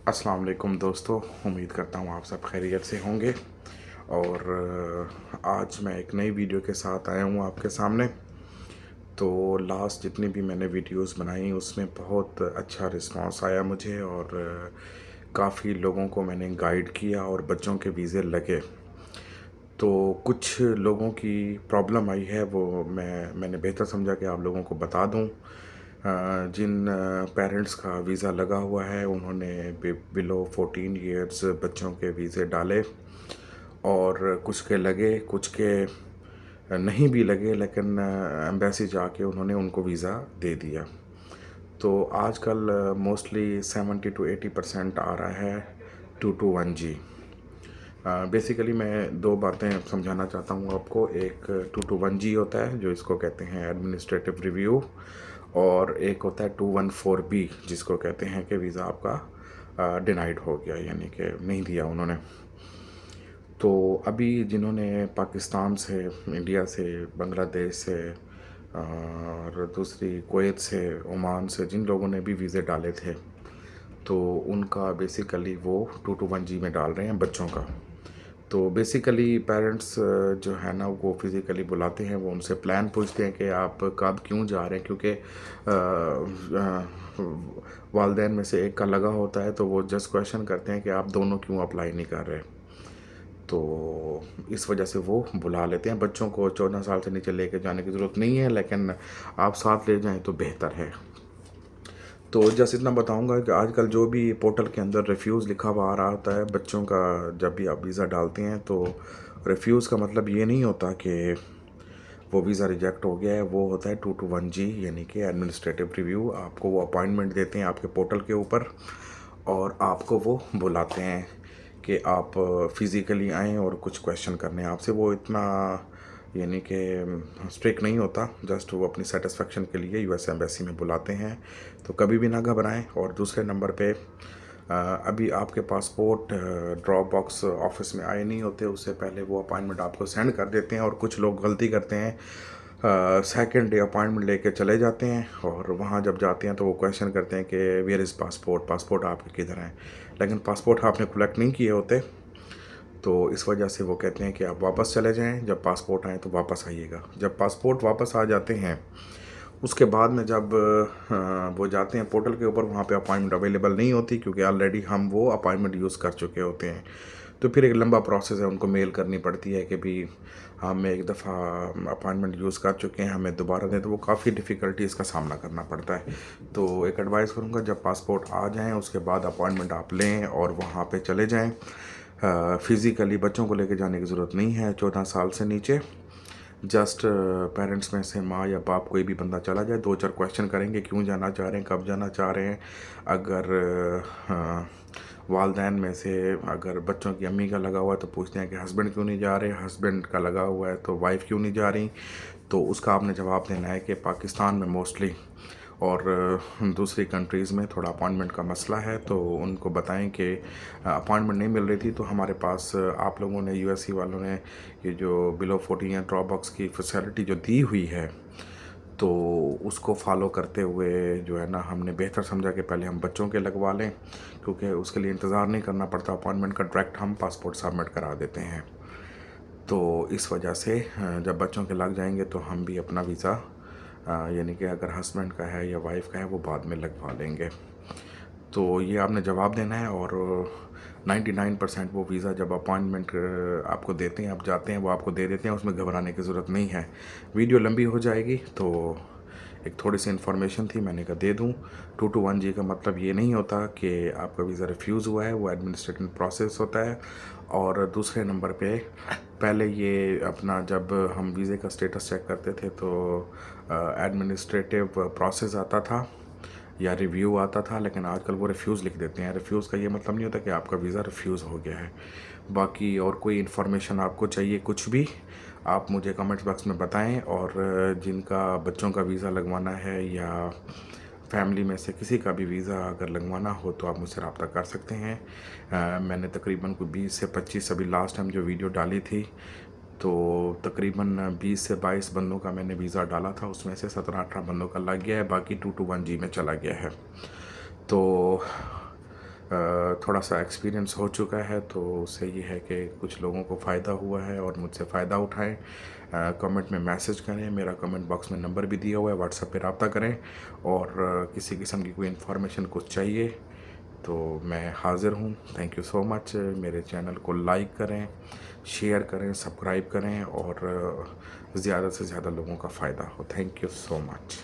अस्सलाम वालेकुम दोस्तों, उम्मीद करता हूँ आप सब खैरियत से होंगे। और आज मैं एक नई वीडियो के साथ आया हूँ आपके सामने। तो लास्ट जितनी भी मैंने वीडियोस बनाई उसमें बहुत अच्छा रिस्पांस आया मुझे, और काफ़ी लोगों को मैंने गाइड किया और बच्चों के वीज़े लगे। तो कुछ लोगों की प्रॉब्लम आई है, वो मैंने बेहतर समझा कि आप लोगों को बता दूं। जिन पेरेंट्स का वीज़ा लगा हुआ है उन्होंने बिलो 14 इयर्स बच्चों के वीज़े डाले, और कुछ के लगे, कुछ के नहीं भी लगे, लेकिन एम्बेसी जाके उन्होंने उनको वीज़ा दे दिया। तो आजकल मोस्टली 70 to 80% आ रहा है 221G। बेसिकली मैं दो बातें समझाना चाहता हूँ आपको। एक 221G होता है जो इसको कहते हैं एडमिनिस्ट्रेटिव रिव्यू, और एक होता है 214B जिसको कहते हैं कि वीज़ा आपका डिनाइड हो गया, यानी कि नहीं दिया उन्होंने। तो अभी जिन्होंने पाकिस्तान से, इंडिया से, बांग्लादेश से और दूसरी कुवैत से, ओमान से, जिन लोगों ने भी वीज़े डाले थे, तो उनका बेसिकली वो 221G में डाल रहे हैं बच्चों का। तो बेसिकली पेरेंट्स जो है ना वो फिज़िकली बुलाते हैं, वो उनसे प्लान पूछते हैं कि आप कब क्यों जा रहे हैं, क्योंकि वालदेन में से एक का लगा होता है, तो वो जस्ट क्वेश्चन करते हैं कि आप दोनों क्यों अप्लाई नहीं कर रहे। तो इस वजह से वो बुला लेते हैं बच्चों को। 14 साल से नीचे लेके जाने की ज़रूरत नहीं है, लेकिन आप साथ ले जाएं तो बेहतर है। तो जस्ट इतना बताऊंगा कि आजकल जो भी पोर्टल के अंदर रिफ्यूज़ लिखा हुआ आ रहा होता है बच्चों का, जब भी आप वीज़ा डालते हैं तो रिफ्यूज़ का मतलब ये नहीं होता कि वो वीज़ा रिजेक्ट हो गया है। वो होता है 221G, यानी कि एडमिनिस्ट्रेटिव रिव्यू। आपको वो अपॉइंटमेंट देते हैं आपके पोर्टल के ऊपर, और आपको वो बुलाते हैं कि आप फिज़िकली आएँ और कुछ क्वेश्चन करने हैं आपसे। वो इतना यानी कि स्ट्रिक्ट नहीं होता, जस्ट वो अपनी सेटिस्फेक्शन के लिए यूएस एम्बेसी में बुलाते हैं। तो कभी भी ना घबराएं। और दूसरे नंबर पे अभी आपके पासपोर्ट ड्रॉप बॉक्स ऑफिस में आए नहीं होते, उससे पहले वो अपॉइंटमेंट आपको सेंड कर देते हैं। और कुछ लोग गलती करते हैं, सेकेंड डे अपॉइंटमेंट लेके चले जाते हैं, और वहाँ जब जाते हैं तो वो क्वेश्चन करते हैं कि वेयर इज़ पासपोर्ट, पासपोर्ट आपके किधर हैं। लेकिन पासपोर्ट आपने कलेक्ट नहीं किए होते, तो इस वजह से वो कहते हैं कि आप वापस चले जाएं, जब पासपोर्ट आए तो वापस आइएगा। जब पासपोर्ट वापस आ जाते हैं उसके बाद में जब वो जाते हैं पोर्टल के ऊपर, वहाँ पे अपॉइंटमेंट अवेलेबल नहीं होती, क्योंकि ऑलरेडी हम वो अपॉइंटमेंट यूज़ कर चुके होते हैं। तो फिर एक लंबा प्रोसेस है, उनको मेल करनी पड़ती है कि भी हम एक दफ़ा अपॉइंटमेंट यूज़ कर चुके हैं, हमें दोबारा दें। तो वो काफ़ी डिफ़िकल्टीज़ का सामना करना पड़ता है। तो एक एडवाइस करूँगा, जब पासपोर्ट आ जाएँ उसके बाद अपॉइंटमेंट आप लें और वहाँ पे चले जाएँ। फ़िज़िकली बच्चों को लेके जाने की ज़रूरत नहीं है 14 साल से नीचे। जस्ट पेरेंट्स में से माँ या बाप कोई भी बंदा चला जाए, दो चार क्वेश्चन करेंगे, क्यों जाना चाह रहे हैं, कब जाना चाह रहे हैं। अगर वालदैन में से अगर बच्चों की अम्मी का लगा हुआ है तो पूछते हैं कि हस्बैंड क्यों नहीं जा रहे, हस्बैंड का लगा हुआ है तो वाइफ़ क्यों नहीं जा रही। तो उसका आपने जवाब देना है कि पाकिस्तान में मोस्टली और दूसरी कंट्रीज़ में थोड़ा अपॉइंटमेंट का मसला है। तो उनको बताएं कि अपॉइंटमेंट नहीं मिल रही थी, तो हमारे पास आप लोगों ने, यूएससी वालों ने, ये जो बिलो 14 या ड्रॉप बॉक्स की फैसिलिटी जो दी हुई है, तो उसको फॉलो करते हुए जो है ना, हमने बेहतर समझा कि पहले हम बच्चों के लगवा लें, क्योंकि उसके लिए इंतज़ार नहीं करना पड़ता अपॉइंटमेंट का, डायरेक्ट हम पासपोर्ट सबमिट करा देते हैं। तो इस वजह से जब बच्चों के लग जाएंगे तो हम भी अपना वीज़ा यानी कि अगर हस्बैंड का है या वाइफ का है वो बाद में लगवा लेंगे। तो ये आपने जवाब देना है। और 99% वो वीज़ा जब अपॉइंटमेंट आपको देते हैं, आप जाते हैं, वो आपको दे देते हैं, उसमें घबराने की ज़रूरत नहीं है। वीडियो लंबी हो जाएगी, तो एक थोड़ी सी इन्फॉर्मेशन थी, मैंने कहा दे दूँ। 221G का मतलब ये नहीं होता कि आपका वीज़ा रिफ्यूज़ हुआ है, वो एडमिनिस्ट्रेटिव प्रोसेस होता है। और दूसरे नंबर पे, पहले ये अपना जब हम वीज़े का स्टेटस चेक करते थे तो एडमिनिस्ट्रेटिव प्रोसेस आता था या रिव्यू आता था, लेकिन आजकल वो रिफ्यूज़ लिख देते हैं। रिफ्यूज़ का ये मतलब नहीं होता कि आपका वीज़ा रिफ्यूज़ हो गया है। बाकी और कोई इन्फॉर्मेशन आपको चाहिए, कुछ भी, आप मुझे कमेंट्स बॉक्स में बताएं। और जिनका बच्चों का वीज़ा लगवाना है या फैमिली में से किसी का भी वीज़ा अगर लगवाना हो तो आप मुझसे रब्ता कर सकते हैं। मैंने तकरीबन कोई 20 से 25 अभी लास्ट टाइम जो वीडियो डाली थी, तो तकरीबन 20 से 22 बंदों का मैंने वीज़ा डाला था, उसमें से 17-18 बंदों का लग गया है, बाकी 221G में चला गया है। तो تھوڑا سا ایکسپیرینس ہو چکا ہے، تو اس سے یہ ہے کہ کچھ لوگوں کو فائدہ ہوا ہے اور مجھ سے فائدہ اٹھائیں. کمنٹ میں میسج کریں، میرا کمنٹ باکس میں نمبر بھی دیا ہوا ہے، واٹس ایپ پہ رابطہ کریں. اور کسی قسم کی کوئی انفارمیشن کچھ چاہیے تو میں حاضر ہوں. تھینک یو سو مچ. میرے چینل کو لائک کریں، شیئر کریں، سبسکرائب کریں اور زیادہ سے زیادہ لوگوں کا فائدہ ہو. Thank you so much.